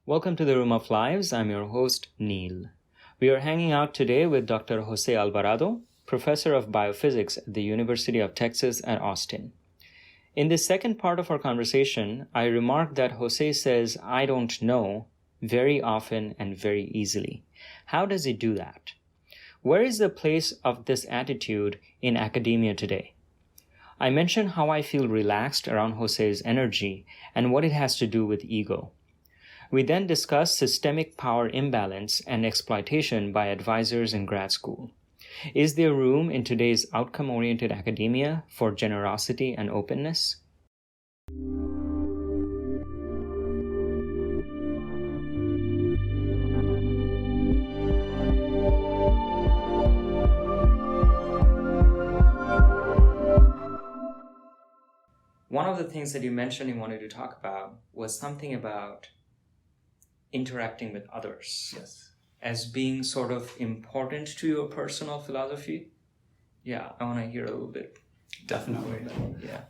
Welcome to the Room of Lives. I'm your host, Neil. We are hanging out today with Dr. Jose Alvarado, Professor of Biophysics at the University of Texas at Austin. In this second part of our conversation, I remarked that Jose says, "I don't know," very often and very easily. How does he do that? Where is the place of this attitude in academia today? I mentioned how I feel relaxed around Jose's energy and what it has to do with ego. We then discuss systemic power imbalance and exploitation by advisors in grad school. Is there room in today's outcome-oriented academia for generosity and openness? One of the things that you mentioned you wanted to talk about was something about interacting with others. Yes. As being sort of important to your personal philosophy. Yeah, I want to hear a little bit. Definitely. Yeah.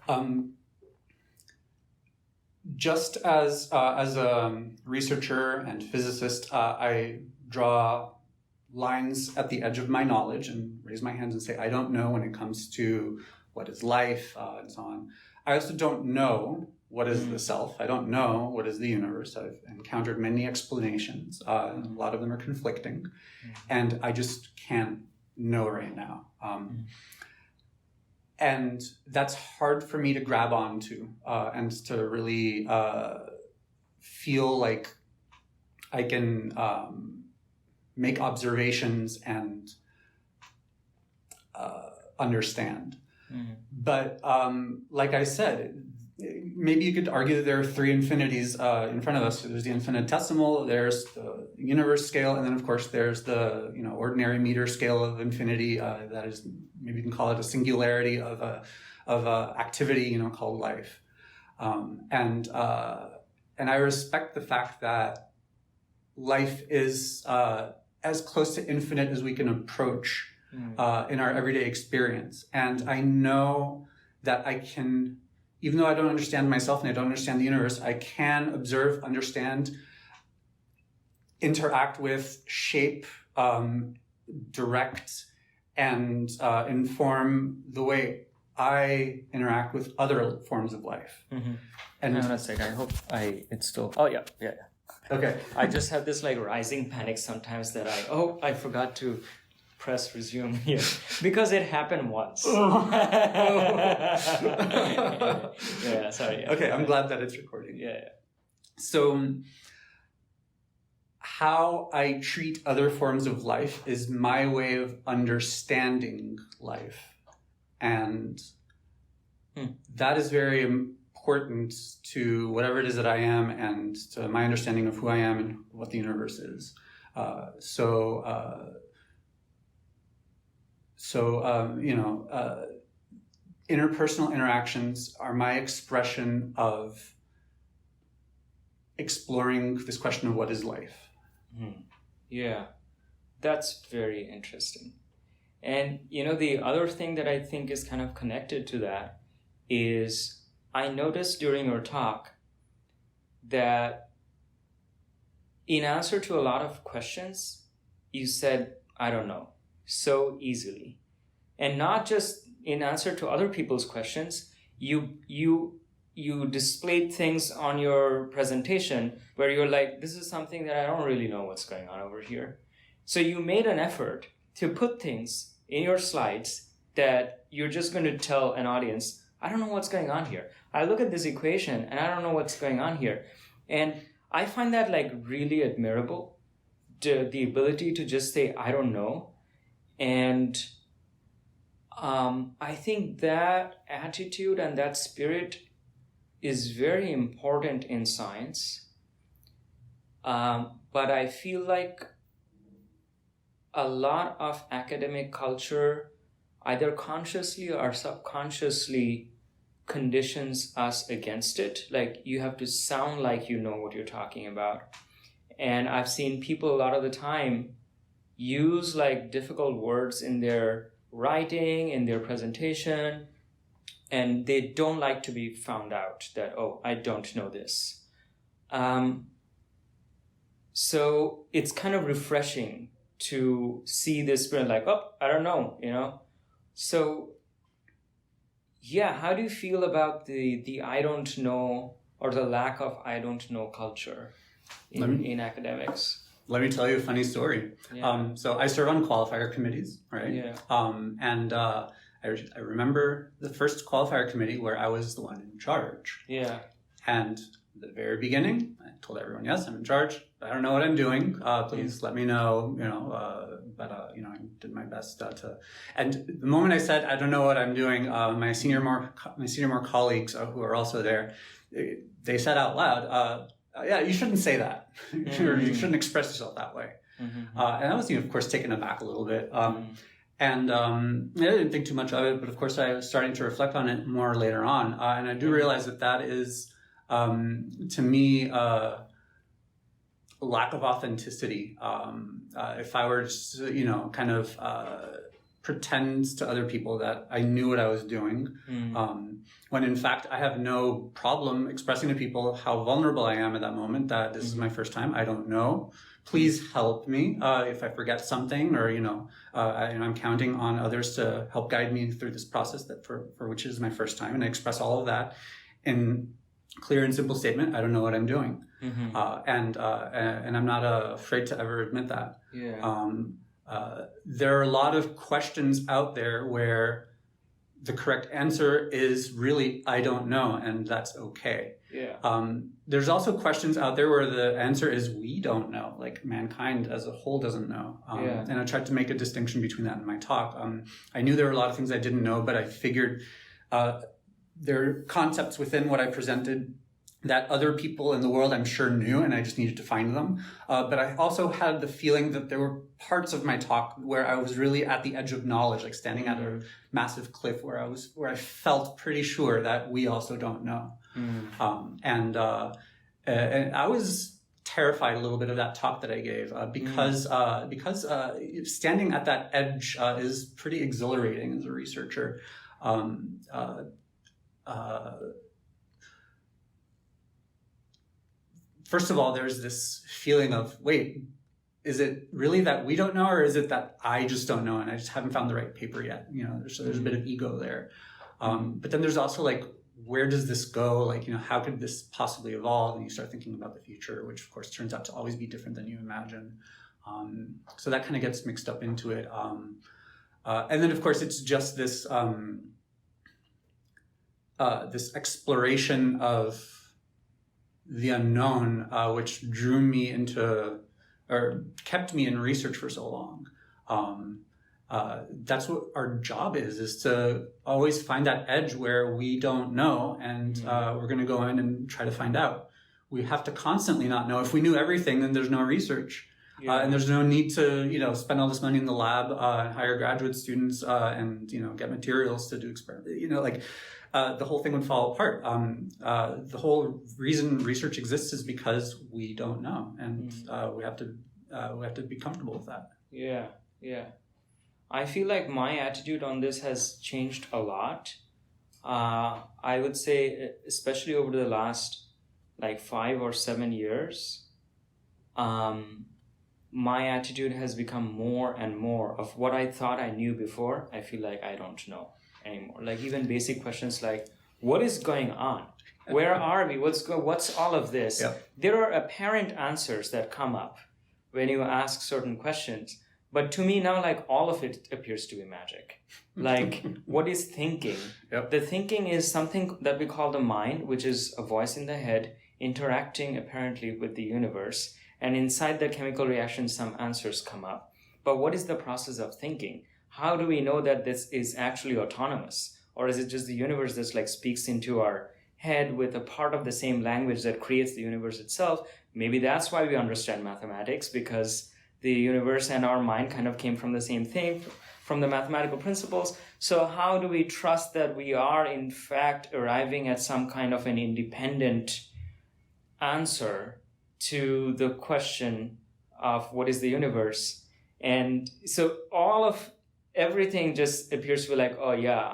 Just as a researcher and physicist, I draw lines at the edge of my knowledge and raise my hands and say, I don't know when it comes to what is life and so on. I also don't know what is the self. I don't know what is the universe. I've encountered many explanations. A lot of them are conflicting. And I just can't know right now. And that's hard for me to grab onto and to really feel like I can make observations and understand. But like I said, maybe you could argue that there are three infinities in front of us. There's the infinitesimal, there's the universe scale, and then of course there's the ordinary meter scale of infinity. That is, maybe you can call it a singularity of a activity, called life. And I respect the fact that life is as close to infinite as we can approach in our everyday experience. And I know that I can, even though I don't understand myself and I don't understand the universe, I can observe, understand, interact with, shape, direct, and inform the way I interact with other forms of life. And hang on a sec. I hope it's still. Oh yeah. Okay. I just have this rising panic sometimes that I forgot to press resume here because it happened once. Yeah, sorry. Yeah. Okay, I'm glad that it's recording. Yeah. So how I treat other forms of life is my way of understanding life. And that is very important to whatever it is that I am and to my understanding of who I am and what the universe is. Interpersonal interactions are my expression of exploring this question of what is life. Yeah, that's very interesting. And, the other thing that I think is kind of connected to that is I noticed during your talk that in answer to a lot of questions, you said, I don't know, so easily. And not just in answer to other people's questions, you displayed things on your presentation where you're like, this is something that I don't really know what's going on over here. So you made an effort to put things in your slides that you're just going to tell an audience, I don't know what's going on here. I look at this equation and I don't know what's going on here. And I find that really admirable, the ability to just say, I don't know. And I think that attitude and that spirit is very important in science. But I feel like a lot of academic culture, either consciously or subconsciously, conditions us against it. Like, you have to sound like you know what you're talking about. And I've seen people a lot of the time use difficult words in their writing, in their presentation, and they don't like to be found out that, oh, I don't know this. So it's kind of refreshing to see this spirit like, oh, I don't know, you know? So yeah, how do you feel about the I don't know or the lack of I don't know culture in academics? Let me tell you a funny story. Yeah. So I serve on qualifier committees, right? Yeah. I remember the first qualifier committee where I was the one in charge. Yeah. And at the very beginning, I told everyone, yes, I'm in charge. I don't know what I'm doing. Please let me know, but I did my best to. And the moment I said, I don't know what I'm doing, my senior more colleagues who are also there, they said out loud, yeah, you shouldn't say that. Or you shouldn't express yourself that way. And I was, of course, taken aback a little bit. And I didn't think too much of it, but of course I was starting to reflect on it more later on. And I do realize that is, to me, a lack of authenticity. If I were to, kind of pretend to other people that I knew what I was doing, when in fact I have no problem expressing to people how vulnerable I am at that moment, that this is my first time, I don't know. Please help me if I forget something, or I'm counting on others to help guide me through this process that for which is my first time, and I express all of that in clear and simple statement. I don't know what I'm doing, and I'm not afraid to ever admit that. There are a lot of questions out there where the correct answer is really I don't know, and that's okay. There's also questions out there where the answer is we don't know, like mankind as a whole doesn't know. And I tried to make a distinction between that in my talk. I knew there were a lot of things I didn't know, but I figured there are concepts within what I presented that other people in the world I'm sure knew, and I just needed to find them. But I also had the feeling that there were parts of my talk where I was really at the edge of knowledge, like standing at a massive cliff where I felt pretty sure that we also don't know. And I was terrified a little bit of that talk that I gave because standing at that edge is pretty exhilarating as a researcher. First of all, there's this feeling of, wait, is it really that we don't know, or is it that I just don't know and I just haven't found the right paper yet? There's a bit of ego there. But then there's also like, where does this go? Like, how could this possibly evolve? And you start thinking about the future, which of course turns out to always be different than you imagine. So that kind of gets mixed up into it. And then of course it's just this, this exploration of the unknown, which drew me into, or kept me in research for so long. That's what our job is to always find that edge where we don't know, and we're going to go in and try to find out. We have to constantly not know. If we knew everything, then there's no research. And there's no need to, spend all this money in the lab, and hire graduate students, and, get materials to do experiments, the whole thing would fall apart. The whole reason research exists is because we don't know, and we have to be comfortable with that. Yeah. I feel like my attitude on this has changed a lot. I would say, especially over the last 5 or 7 years, my attitude has become more and more of what I thought I knew before. I feel like I don't know anymore. Like even basic questions like, what is going on? Where are we? What's all of this? There are apparent answers that come up when you ask certain questions. But to me now, all of it appears to be magic. What is thinking? The thinking is something that we call the mind, which is a voice in the head interacting apparently with the universe. And inside the chemical reaction, some answers come up. But what is the process of thinking? How do we know that this is actually autonomous? Or is it just the universe that speaks into our head with a part of the same language that creates the universe itself? Maybe that's why we understand mathematics, because the universe and our mind kind of came from the same thing, from the mathematical principles. So how do we trust that we are in fact arriving at some kind of an independent answer to the question of what is the universe? And so everything just appears to be oh yeah,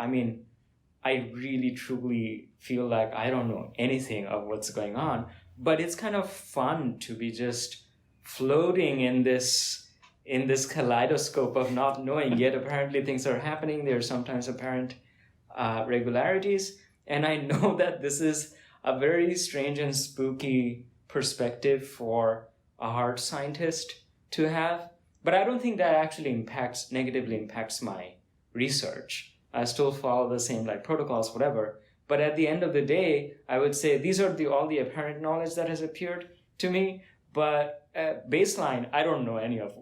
I really truly feel like I don't know anything of what's going on, but it's kind of fun to be just floating in this kaleidoscope of not knowing, yet apparently things are happening. There are sometimes apparent regularities. And I know that this is a very strange and spooky perspective for a hard scientist to have. But I don't think that actually negatively impacts my research. I still follow the same protocols, whatever. But at the end of the day, I would say these are all the apparent knowledge that has appeared to me. But baseline, I don't know any of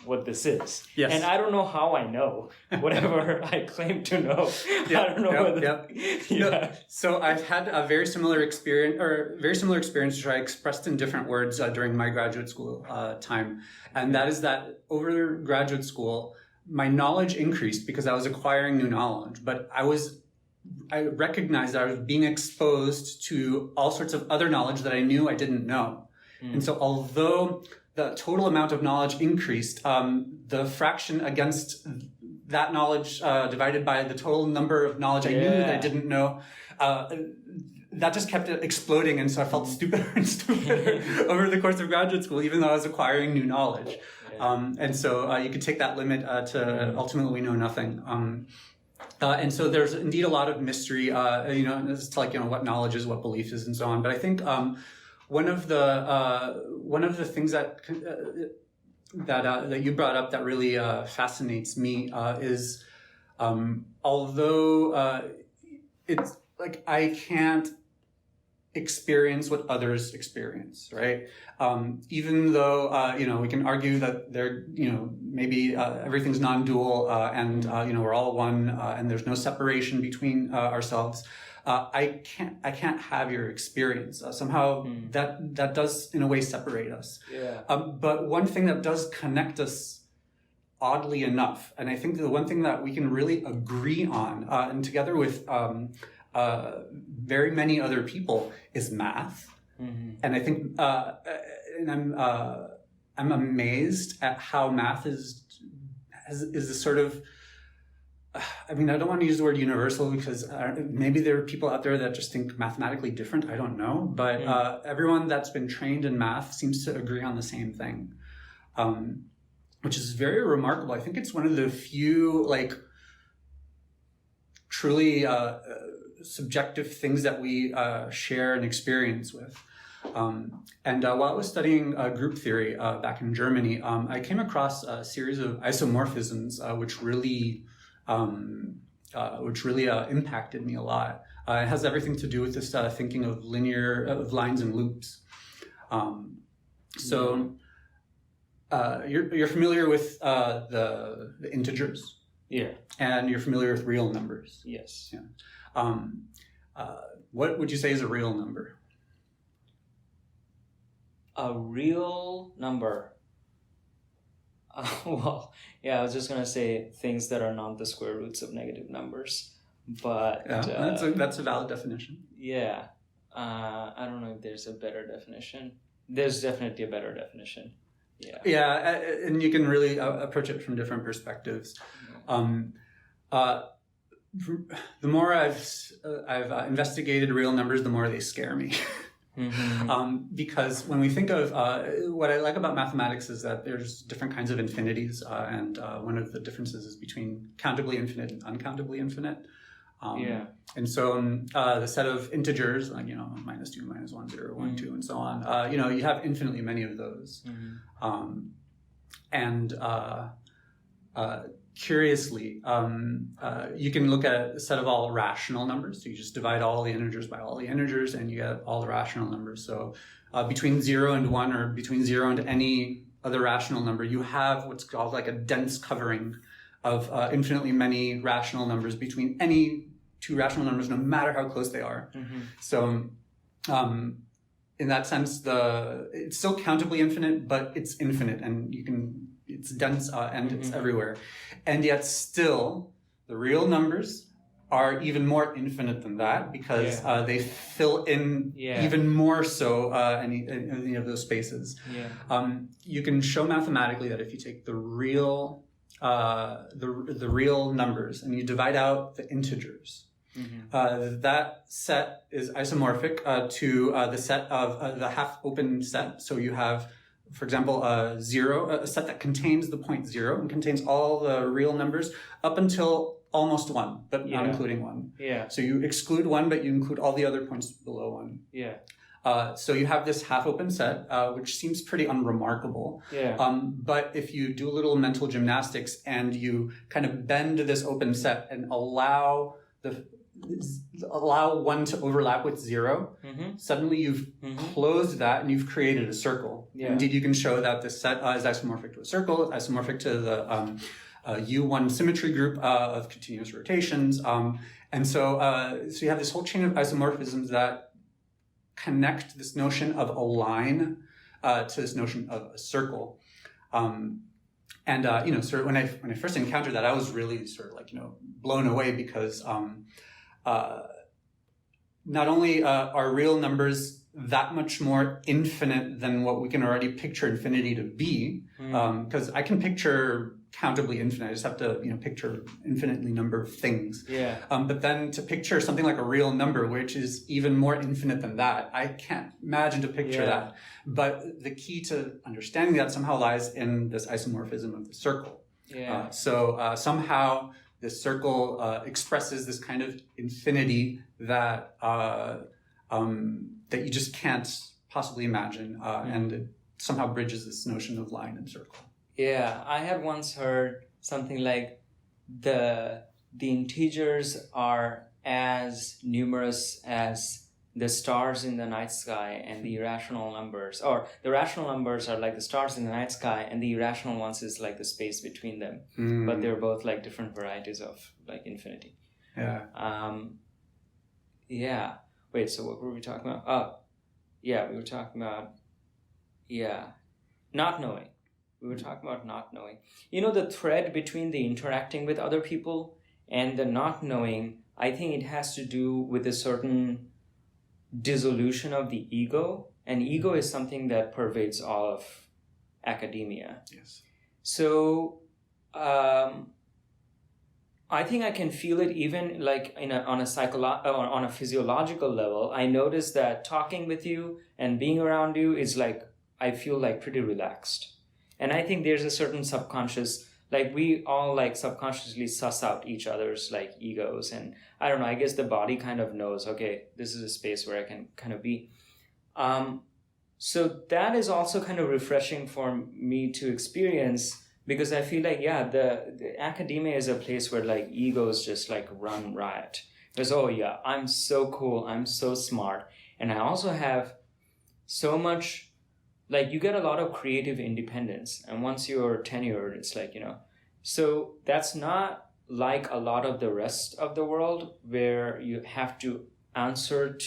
what this is. Yes. And I don't know how I know whatever I claim to know. I don't know whether... Yeah. No, so I've had a very similar experience which I expressed in different words during my graduate school time. And that is that over graduate school, my knowledge increased because I was acquiring new knowledge, but I recognized that I was being exposed to all sorts of other knowledge that I knew I didn't know. And so although the total amount of knowledge increased, the fraction against that knowledge divided by the total number of knowledge I knew that I didn't know, that just kept exploding. And so I felt stupider and stupider over the course of graduate school, even though I was acquiring new knowledge. And so you could take that limit to ultimately we know nothing. And so there's indeed a lot of mystery, as to what knowledge is, what belief is, and so on. But I think one of the things that you brought up that really fascinates me is although it's I can't experience what others experience, right? Even though we can argue that they're maybe everything's non-dual and we're all one and there's no separation between ourselves. I can't have your experience. Somehow that does in a way separate us. But one thing that does connect us, oddly enough, and I think the one thing that we can really agree on, and together with very many other people, is math. And I think, and I'm amazed at how math is a sort of. I mean, I don't want to use the word universal because maybe there are people out there that just think mathematically different. I don't know. But everyone that's been trained in math seems to agree on the same thing, which is very remarkable. I think it's one of the few, truly subjective things that we share and experience with. And while I was studying group theory back in Germany, I came across a series of isomorphisms which really impacted me a lot. It has everything to do with this thinking of lines and loops. So you're familiar with the integers, and you're familiar with real numbers. Yes. What would you say is a real number? A real number. Well, I was just going to say things that are not the square roots of negative numbers, but... that's a valid definition. I don't know if there's a better definition. There's definitely a better definition. And you can really approach it from different perspectives. The more I've investigated real numbers, the more they scare me. Because when we think of what I like about mathematics is that there's different kinds of infinities, and one of the differences is between countably infinite and uncountably infinite. And so the set of integers, -2, -1, 0, 1, 2, and so on, you have infinitely many of those. Curiously, you can look at a set of all rational numbers. So you just divide all the integers by all the integers and you get all the rational numbers. So between 0 and 1, or between 0 and any other rational number, you have what's called a dense covering of infinitely many rational numbers between any two rational numbers, no matter how close they are. So in that sense, it's still countably infinite, but it's infinite, and it's dense and it's everywhere. And yet still, the real numbers are even more infinite than that, because they fill in even more so any of those spaces. You can show mathematically that if you take the real numbers and you divide out the integers, that set is isomorphic to the set of the half-open set. So you have for example, a set that contains the point 0 and contains all the real numbers up until almost 1, but not including 1. Yeah. So you exclude 1, but you include all the other points below 1. Yeah. So you have this half-open set, which seems pretty unremarkable. Yeah. But if you do a little mental gymnastics and you kind of bend this open set and allow 1 to overlap with 0, suddenly you've closed that and you've created a circle. Yeah. Indeed, you can show that the set is isomorphic to a circle, isomorphic to the U1 symmetry group of continuous rotations. And so you have this whole chain of isomorphisms that connect this notion of a line to this notion of a circle. Sort of when I first encountered that, I was really sort of like, blown away because not only are real numbers that much more infinite than what we can already picture infinity to be, because I can picture countably infinite. I just have to, picture infinitely number of things. Yeah. But then to picture something like a real number, which is even more infinite than that, I can't imagine to picture that. But the key to understanding that somehow lies in this isomorphism of the circle. Yeah. So somehow this circle expresses this kind of infinity that that you just can't possibly imagine, and it somehow bridges this notion of line and circle. Yeah, I had once heard something like the integers are as numerous as the stars in the night sky, and the irrational numbers, or the rational numbers are like the stars in the night sky, and the irrational ones is like the space between them. But they're both like different varieties of like infinity. Yeah. Yeah. Wait, so what were we talking about? Oh, yeah, we were talking about, not knowing. We were talking about not knowing. The thread between the interacting with other people and the not knowing, I think it has to do with a certain dissolution of the ego. And ego is something that pervades all of academia. Yes. So I think I can feel it even like on a physiological level. I notice that talking with you and being around you is like, I feel like pretty relaxed. And I think there's a certain subconscious, like we all like subconsciously suss out each other's like egos. And I don't know, I guess the body kind of knows, okay, this is a space where I can kind of be. So that is also kind of refreshing for me to experience, because I feel like, the academia is a place where like egos just like run riot. Because, I'm so cool, I'm so smart. And I also have so much, like you get a lot of creative independence. And once you're tenured, it's like, so that's not like a lot of the rest of the world where you have to answer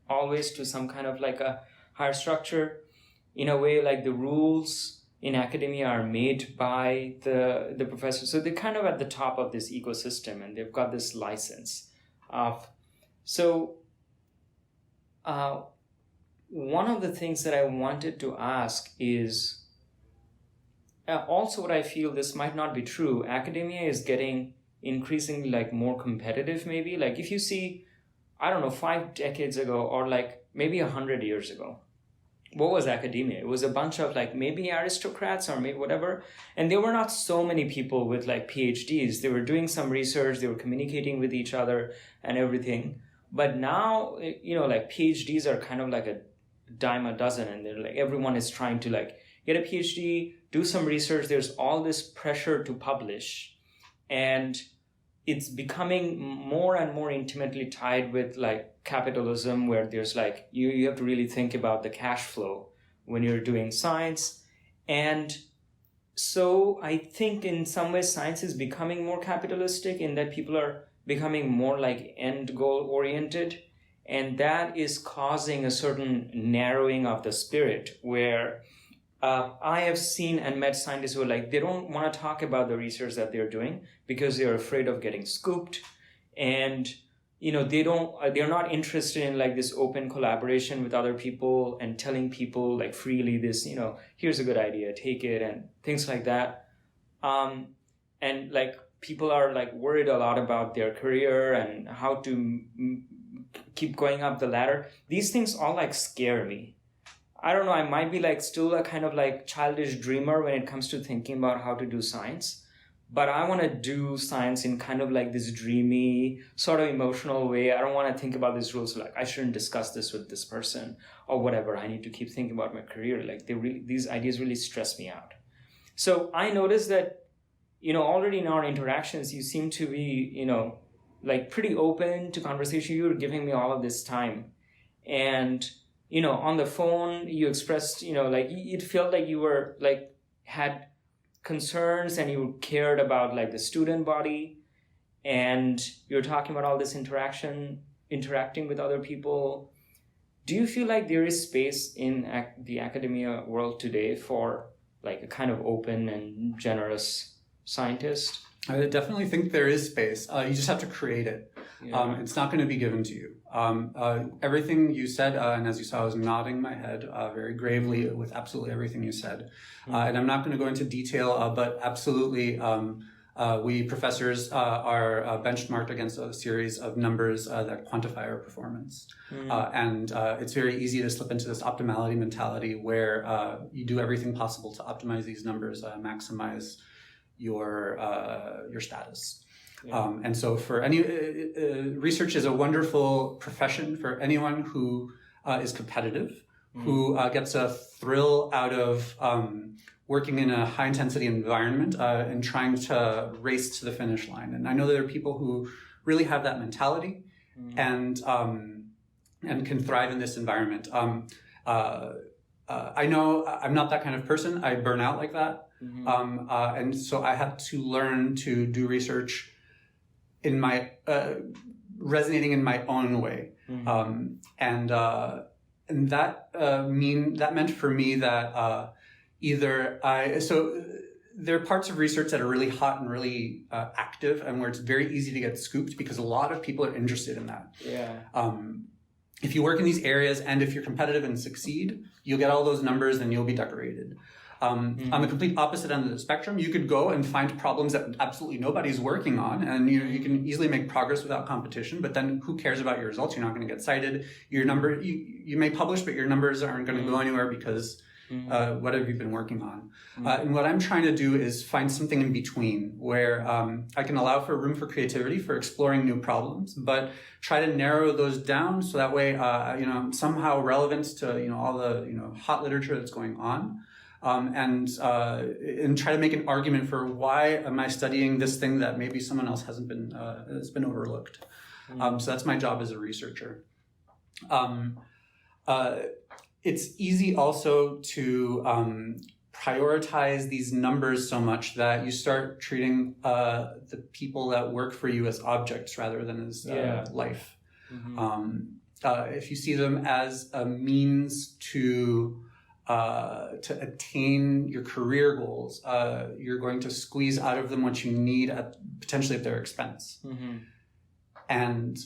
always to some kind of like a higher structure. In a way, like the rules in academia are made by the professors. So they're kind of at the top of this ecosystem and they've got this license of, one of the things that I wanted to ask is also what I feel, this might not be true. Academia is getting increasingly like more competitive maybe. Like if you see, I don't know, 5 decades ago or like maybe 100 years ago, what was academia? It was a bunch of like maybe aristocrats or maybe whatever. And there were not so many people with like PhDs. They were doing some research, they were communicating with each other and everything. But now, like PhDs are kind of like a dime a dozen, and they're like, everyone is trying to like get a PhD, do some research. There's all this pressure to publish, and it's becoming more and more intimately tied with like capitalism, where there's like, you have to really think about the cash flow when you're doing science. And so I think in some ways science is becoming more capitalistic in that people are becoming more like end goal oriented. And that is causing a certain narrowing of the spirit, where I have seen and met scientists who are like, they don't want to talk about the research that they're doing because they're afraid of getting scooped. And, they're not interested in like this open collaboration with other people and telling people like freely this, here's a good idea, take it, and things like that. And like people are like worried a lot about their career and how to keep going up the ladder. These things all like scare me. I don't know, I might be like still a kind of like childish dreamer when it comes to thinking about how to do science. But I want to do science in kind of like this dreamy, sort of emotional way. I don't want to think about these rules like I shouldn't discuss this with this person or whatever. I need to keep thinking about my career. Like these ideas really stress me out. So I noticed that, already in our interactions, you seem to be, like pretty open to conversation. You were giving me all of this time. And, on the phone, you expressed, like it felt like you were like had concerns and you cared about like the student body, and you're talking about all this interacting with other people. Do you feel like there is space in the academia world today for like a kind of open and generous scientist? I definitely think there is space. You just have to create it. Yeah. It's not going to be given to you. Everything you said, and as you saw, I was nodding my head very gravely with absolutely everything you said. And I'm not going to go into detail, but absolutely, we professors are benchmarked against a series of numbers that quantify our performance. And it's very easy to slip into this optimality mentality where you do everything possible to optimize these numbers, maximize your status. Yeah. And so for any research is a wonderful profession for anyone who is competitive, who gets a thrill out of working in a high intensity environment and trying to race to the finish line. And I know there are people who really have that mentality and can thrive in this environment. I know I'm not that kind of person. I burn out like that. And so I had to learn to do research in my resonating in my own way, and that meant for me that there are parts of research that are really hot and really active, and where it's very easy to get scooped because a lot of people are interested in that. Yeah. If you work in these areas and if you're competitive and succeed, you'll get all those numbers and you'll be decorated. On the complete opposite end of the spectrum, you could go and find problems that absolutely nobody's working on, and you can easily make progress without competition, but then who cares about your results? You're not going to get cited. You may publish, but your numbers aren't going to go anywhere because what have you been working on? And what I'm trying to do is find something in between where I can allow for room for creativity, for exploring new problems, but try to narrow those down so that way, somehow relevant to, all the, hot literature that's going on. And try to make an argument for why am I studying this thing that maybe someone else has been overlooked. So that's my job as a researcher. It's easy also to prioritize these numbers so much that you start treating the people that work for you as objects rather than as life. If you see them as a means to attain your career goals, you're going to squeeze out of them what you need, potentially at their expense. And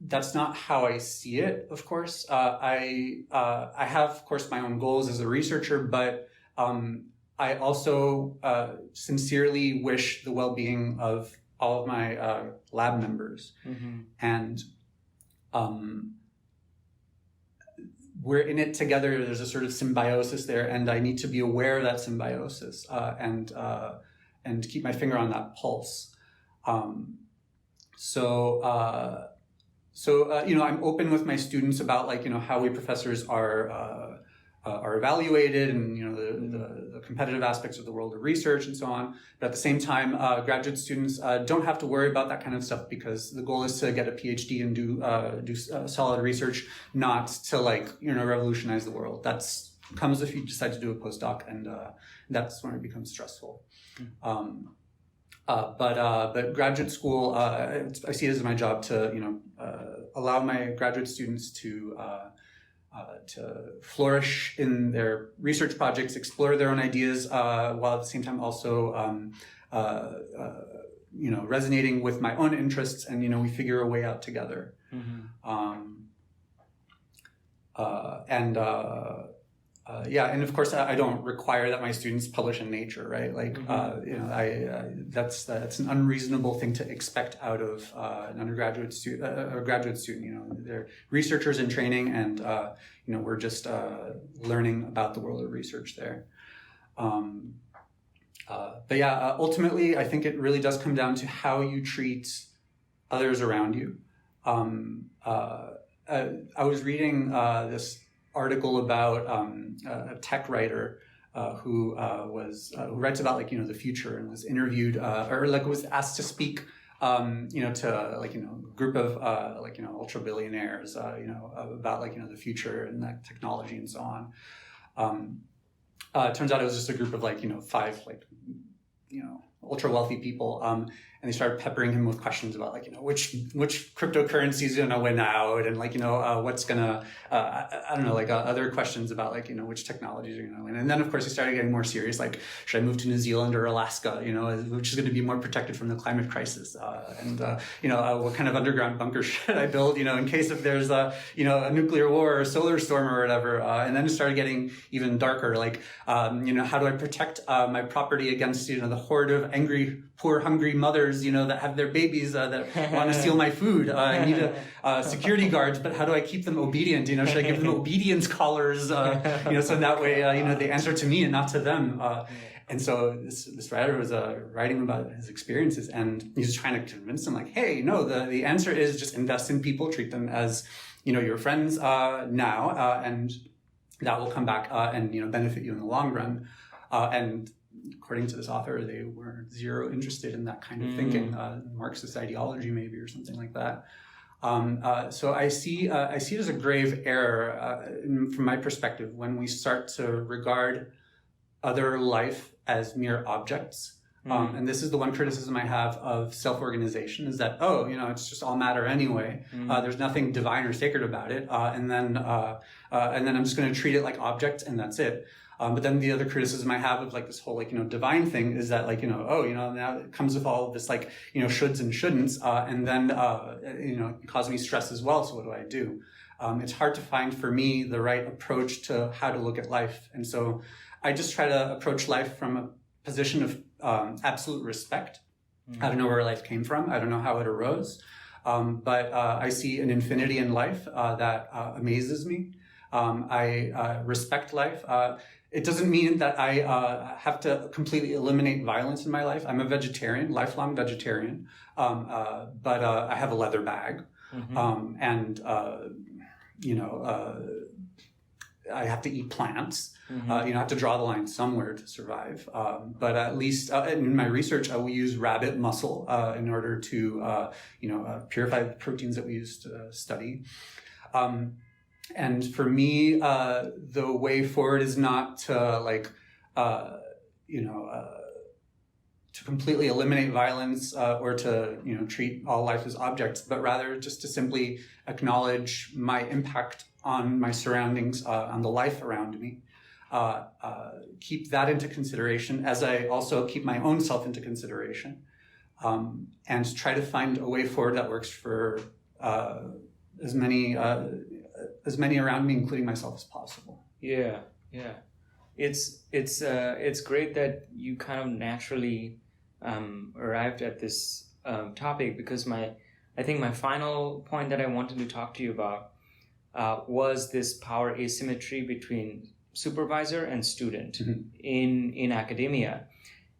that's not how I see it, of course. I have, of course, my own goals as a researcher, but I also sincerely wish the well-being of all of my lab members. And we're in it together. There's a sort of symbiosis there, and I need to be aware of that symbiosis and keep my finger on that pulse. I'm open with my students about how we professors are evaluated, and the competitive aspects of the world of research and so on. But at the same time, graduate students don't have to worry about that kind of stuff because the goal is to get a PhD and do solid research, not to revolutionize the world. That's comes if you decide to do a postdoc, and that's when it becomes stressful. But graduate school, I see it as my job to allow my graduate students to flourish in their research projects, explore their own ideas, while at the same time also resonating with my own interests, and we figure a way out together. Yeah, and of course, I don't require that my students publish in Nature, right? Like, that's an unreasonable thing to expect out of an undergraduate student or graduate student. You know, they're researchers in training, and we're just learning about the world of research there. But yeah, ultimately, I think it really does come down to how you treat others around you. I was reading this article about a tech writer who writes about the future, and was interviewed or was asked to speak to a group of ultra billionaires about the future and that technology and so on. It turns out it was just a group of 5 ultra wealthy people, and they started peppering him with questions about which cryptocurrencies are gonna win out, and what's gonna I don't know, other questions about which technologies are gonna win. And then of course he started getting more serious, should I move to New Zealand or Alaska, which is going to be more protected from the climate crisis, and what kind of underground bunker should I build in case if there's a nuclear war or a solar storm or whatever. And then it started getting even darker, how do I protect my property against the horde of angry, poor, hungry mothers that have their babies that want to steal my food. I need security guards, but how do I keep them obedient? Should I give them obedience collars? So that way they answer to me and not to them. And so this writer was writing about his experiences, and he was trying to convince them, hey, no, the answer is just invest in people, treat them as your friends now, and that will come back and benefit you in the long run. And according to this author, they were zero interested in that kind of thinking, Marxist ideology maybe, or something like that. So I see it as a grave error from my perspective when we start to regard other life as mere objects. And this is the one criticism I have of self-organization, is that, it's just all matter anyway. There's nothing divine or sacred about it. And then I'm just going to treat it like objects, and that's it. But then the other criticism I have of this whole divine thing is that now it comes with all of this shoulds and shouldn'ts, and then it causes me stress as well. So what do I do? It's hard to find for me the right approach to how to look at life, and so I just try to approach life from a position of absolute respect. I don't know where life came from. I don't know how it arose, but I see an infinity in life that amazes me. I respect life. It doesn't mean that I have to completely eliminate violence in my life. I'm a vegetarian, lifelong vegetarian, but I have a leather bag, and I have to eat plants. I have to draw the line somewhere to survive. But at least in my research, we use rabbit muscle in order to purify the proteins that we use to study. And for me, the way forward is not to to completely eliminate violence or to treat all life as objects, but rather just to simply acknowledge my impact on my surroundings, on the life around me. Keep that into consideration as I also keep my own self into consideration, and try to find a way forward that works for as many around me, including myself, as possible. Yeah. It's great that you kind of naturally arrived at this topic, because I think my final point that I wanted to talk to you about was this power asymmetry between supervisor and student in academia.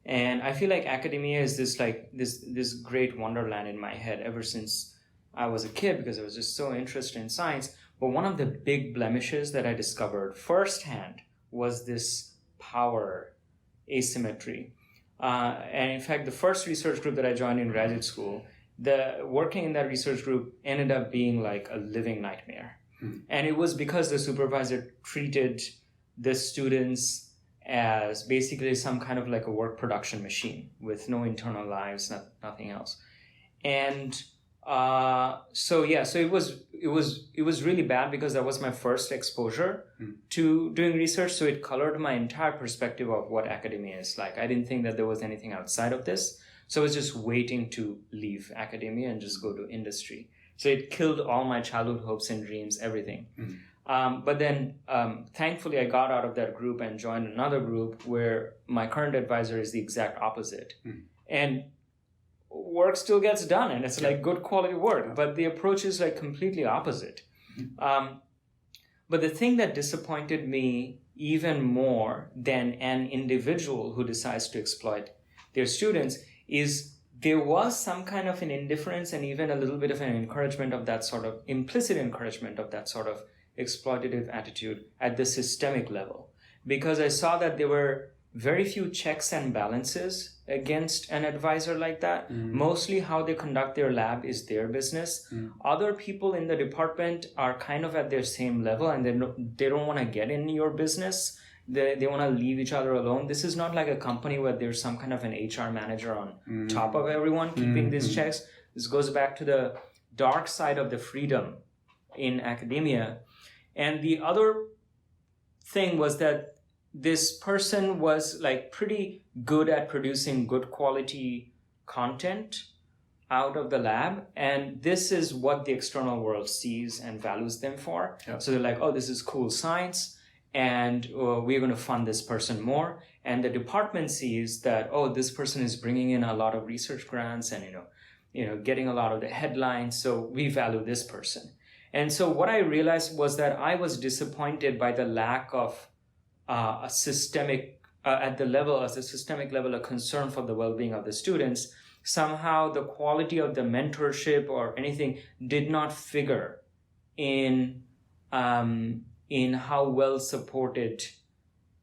And I feel like academia is this great wonderland in my head ever since I was a kid, because I was just so interested in science. But one of the big blemishes that I discovered firsthand was this power asymmetry. And in fact, the first research group that I joined in graduate school, working in that research group ended up being like a living nightmare. And it was because the supervisor treated the students as basically some kind of like a work production machine with no internal lives, nothing else. And so it was really bad, because that was my first exposure to doing research. So it colored my entire perspective of what academia is like. I didn't think that there was anything outside of this. So I was just waiting to leave academia and just go to industry. So it killed all my childhood hopes and dreams, everything. But then, thankfully, I got out of that group and joined another group where my current advisor is the exact opposite. And work still gets done, and it's like good quality work, but the approach is like completely opposite. But the thing that disappointed me even more than an individual who decides to exploit their students is there was some kind of an indifference and even a little bit of an encouragement of that sort of implicit encouragement of that sort of exploitative attitude at the systemic level. Because I saw that there were very few checks and balances against an advisor like that. Mostly how they conduct their lab is their business. Other people in the department are kind of at their same level and they don't want to get in your business. They want to leave each other alone. This is not like a company where there's some kind of an HR manager on top of everyone keeping these checks. This goes back to the dark side of the freedom in academia. And the other thing was that this person was like pretty good at producing good quality content out of the lab. And this is what the external world sees and values them for. Yeah. So they're like, oh, this is cool science. And we're going to fund this person more. And the department sees that, oh, this person is bringing in a lot of research grants and, getting a lot of the headlines. So we value this person. And so what I realized was that I was disappointed by the lack of a systemic level, a concern for the well-being of the students. Somehow the quality of the mentorship or anything did not figure in how well supported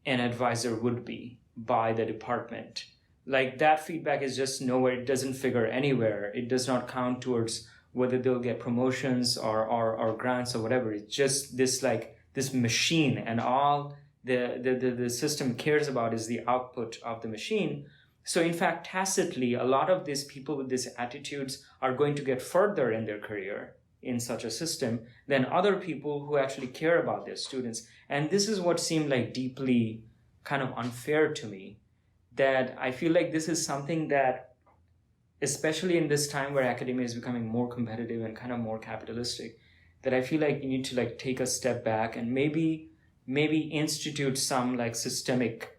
an advisor would be by the department. Like that feedback is just nowhere. It doesn't figure anywhere. It does not count towards whether they'll get promotions or grants or whatever. It's just this machine, and all the system cares about is the output of the machine. So in fact, tacitly, a lot of these people with these attitudes are going to get further in their career in such a system than other people who actually care about their students. And this is what seemed like deeply kind of unfair to me, that I feel like this is something that, especially in this time where academia is becoming more competitive and kind of more capitalistic, that I feel like you need to like take a step back and maybe institute some like systemic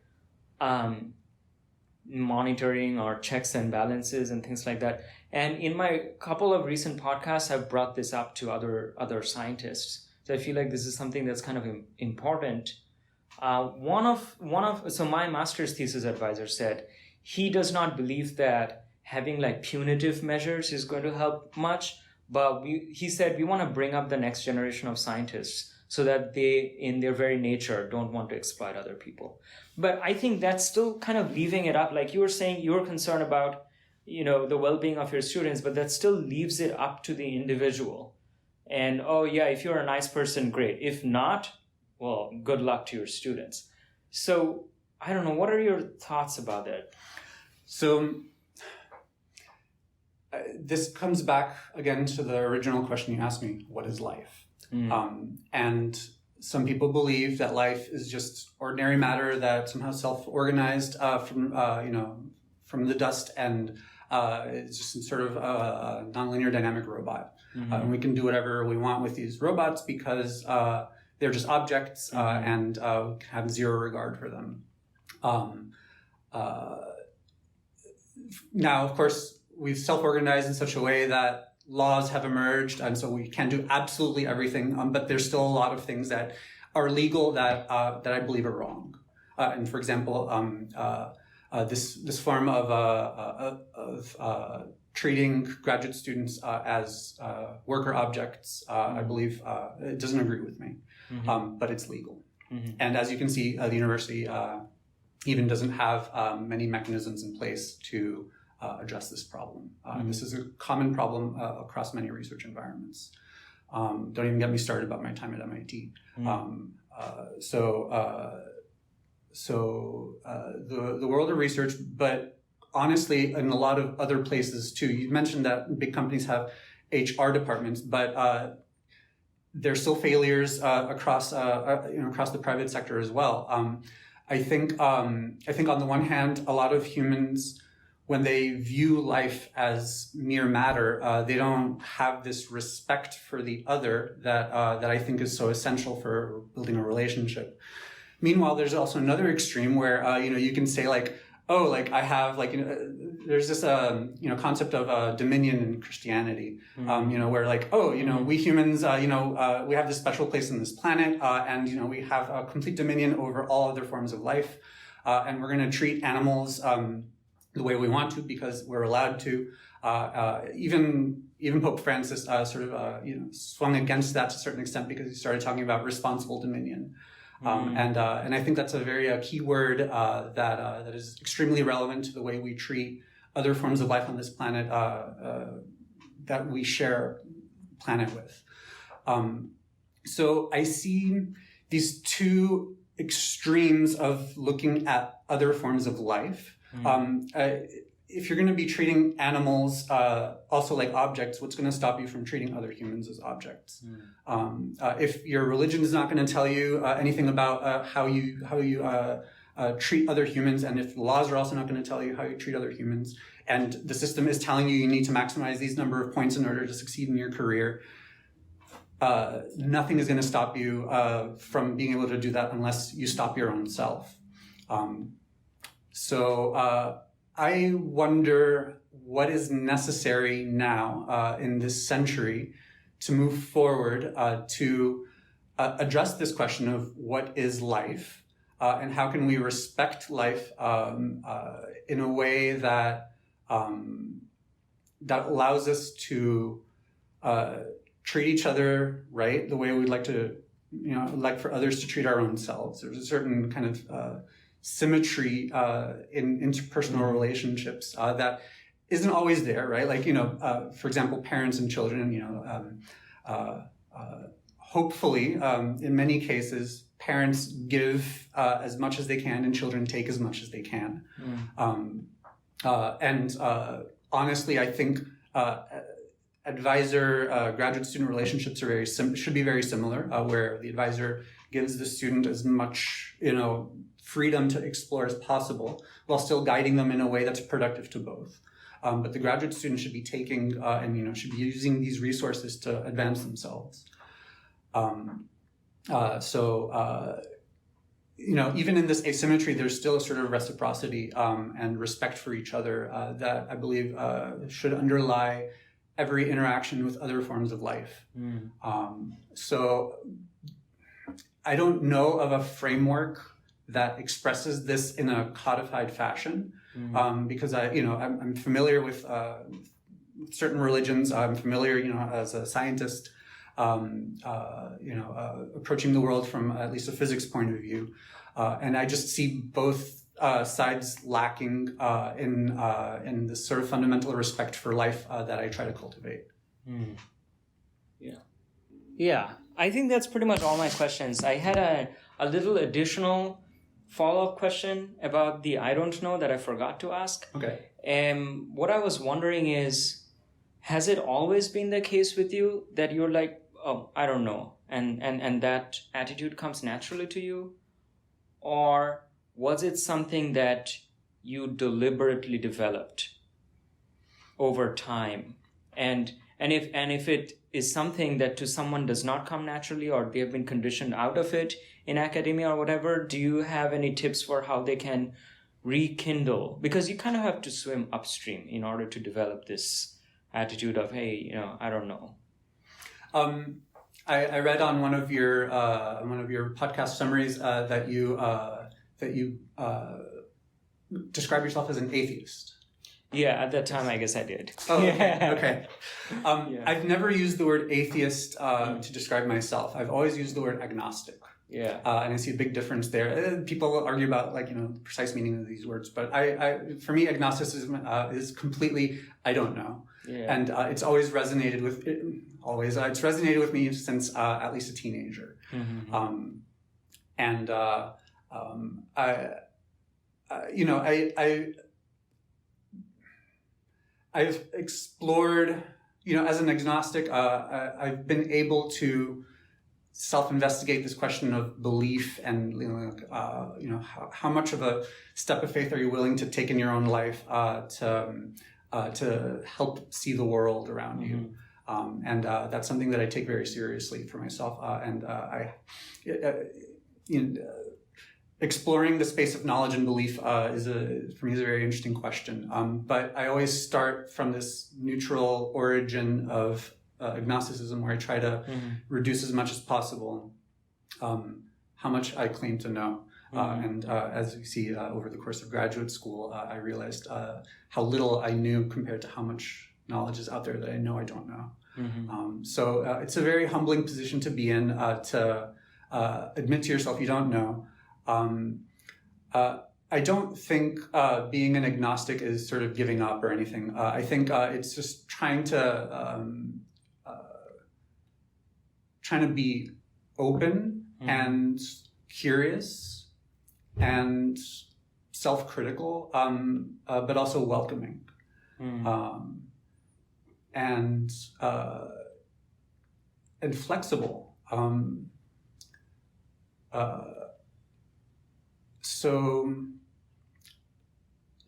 monitoring or checks and balances and things like that. And in my couple of recent podcasts, I've brought this up to other scientists. So I feel like this is something that's kind of important. So my master's thesis advisor said he does not believe that having like punitive measures is going to help much, but he said we want to bring up the next generation of scientists so that they, in their very nature, don't want to exploit other people. But I think that's still kind of leaving it up. Like you were saying, you were concerned about, the well-being of your students, but that still leaves it up to the individual. And, oh yeah, if you're a nice person, great. If not, well, good luck to your students. So I don't know, what are your thoughts about that? So this comes back again to the original question you asked me, what is life? And some people believe that life is just ordinary matter that somehow self-organized from the dust, and it's just some sort of a nonlinear dynamic robot. And we can do whatever we want with these robots because they're just objects and have zero regard for them. Now, of course, we've self-organized in such a way that laws have emerged, and so we can do absolutely everything. But there's still a lot of things that are legal that I believe are wrong. And for example, this form of treating graduate students as worker objects, I believe, it doesn't agree with me. But it's legal. And as you can see, the university even doesn't have many mechanisms in place to address this problem. This is a common problem across many research environments. Don't even get me started about my time at MIT. The world of research, but honestly, in a lot of other places too. You mentioned that big companies have HR departments, but there's still failures across the private sector as well. I think on the one hand, a lot of humans when they view life as mere matter, they don't have this respect for the other that I think is so essential for building a relationship. Meanwhile, there's also another extreme where you can say like, oh, like I have like there's this concept of dominion in Christianity, where like, oh, we humans, we have this special place on this planet, and we have a complete dominion over all other forms of life, and we're going to treat animals the way we want to because we're allowed to. Even Pope Francis swung against that to a certain extent because he started talking about responsible dominion. And I think that's a very key word that is extremely relevant to the way we treat other forms of life on this planet that we share planet with. So I see these two extremes of looking at other forms of life. If you're going to be treating animals also like objects, what's going to stop you from treating other humans as objects? If your religion is not going to tell you anything about how you treat other humans, and if the laws are also not going to tell you how you treat other humans, and the system is telling you need to maximize these number of points in order to succeed in your career, nothing is going to stop you from being able to do that unless you stop your own self. So I wonder what is necessary now in this century to move forward to address this question of what is life and how can we respect life in a way that that allows us to treat each other right the way we'd like to, like for others to treat our own selves. There's a certain kind of symmetry in interpersonal relationships that isn't always there, right? Like, for example, parents and children, hopefully, in many cases, parents give as much as they can and children take as much as they can. And honestly, I think advisor-graduate-student relationships are should be very similar, where the advisor gives the student as much, freedom to explore as possible, while still guiding them in a way that's productive to both. But the graduate student should be taking and should be using these resources to advance themselves. Even in this asymmetry, there's still a sort of reciprocity and respect for each other that I believe should underlie every interaction with other forms of life. So I don't know of a framework that expresses this in a codified fashion, because I'm familiar with certain religions. I'm familiar, as a scientist, approaching the world from at least a physics point of view, and I just see both sides lacking in this sort of fundamental respect for life that I try to cultivate. Yeah. I think that's pretty much all my questions. I had a little additional follow-up question about the I don't know that I forgot to ask. Okay. What I was wondering is, has it always been the case with you that you're like, oh, I don't know, and that attitude comes naturally to you? Or was it something that you deliberately developed over time? And if it is something that to someone does not come naturally, or they have been conditioned out of it in academia or whatever, do you have any tips for how they can rekindle? Because you kind of have to swim upstream in order to develop this attitude of, hey, I don't know. I read on one of your podcast summaries that you describe yourself as an atheist. Yeah, at that time, I guess I did. Oh, okay. I've never used the word atheist to describe myself. I've always used the word agnostic. Yeah. And I see a big difference there. People argue about the precise meaning of these words, but for me, agnosticism is completely I don't know. Yeah. And it's always resonated with it's resonated with me since at least a teenager. Mm-hmm. I've explored, as an agnostic, I've been able to self-investigate this question of belief and how much of a step of faith are you willing to take in your own life to help see the world around you. And that's something that I take very seriously for myself. Exploring the space of knowledge and belief for me is a very interesting question. But I always start from this neutral origin of agnosticism, where I try to reduce as much as possible how much I claim to know. And as you see over the course of graduate school, I realized how little I knew compared to how much knowledge is out there that I know I don't know. So it's a very humbling position to be in, to admit to yourself you don't know. I don't think being an agnostic is sort of giving up or anything. I think it's just trying to be open and curious and self-critical, but also welcoming, and flexible.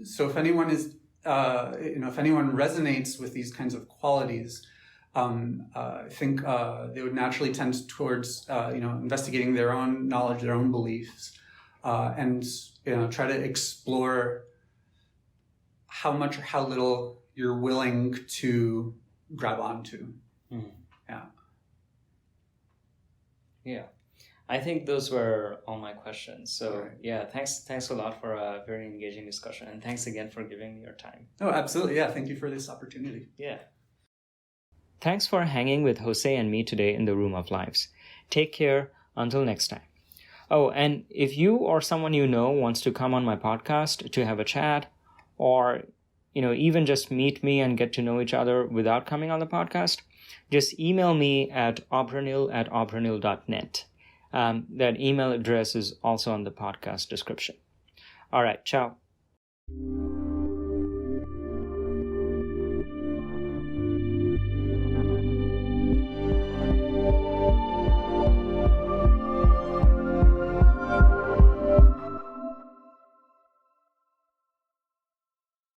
So if anyone is, if anyone resonates with these kinds of qualities, I think they would naturally tend towards, investigating their own knowledge, their own beliefs, and try to explore how much or how little you're willing to grab onto. Yeah. I think those were all my questions. So yeah, thanks a lot for a very engaging discussion, and thanks again for giving me your time. Oh, absolutely. Yeah, thank you for this opportunity. Yeah. Thanks for hanging with Jose and me today in the Room of Lives. Take care until next time. Oh, and if you or someone you know wants to come on my podcast to have a chat, or even just meet me and get to know each other without coming on the podcast, just email me at obranil@obranil.net. That email address is also on the podcast description. All right, ciao.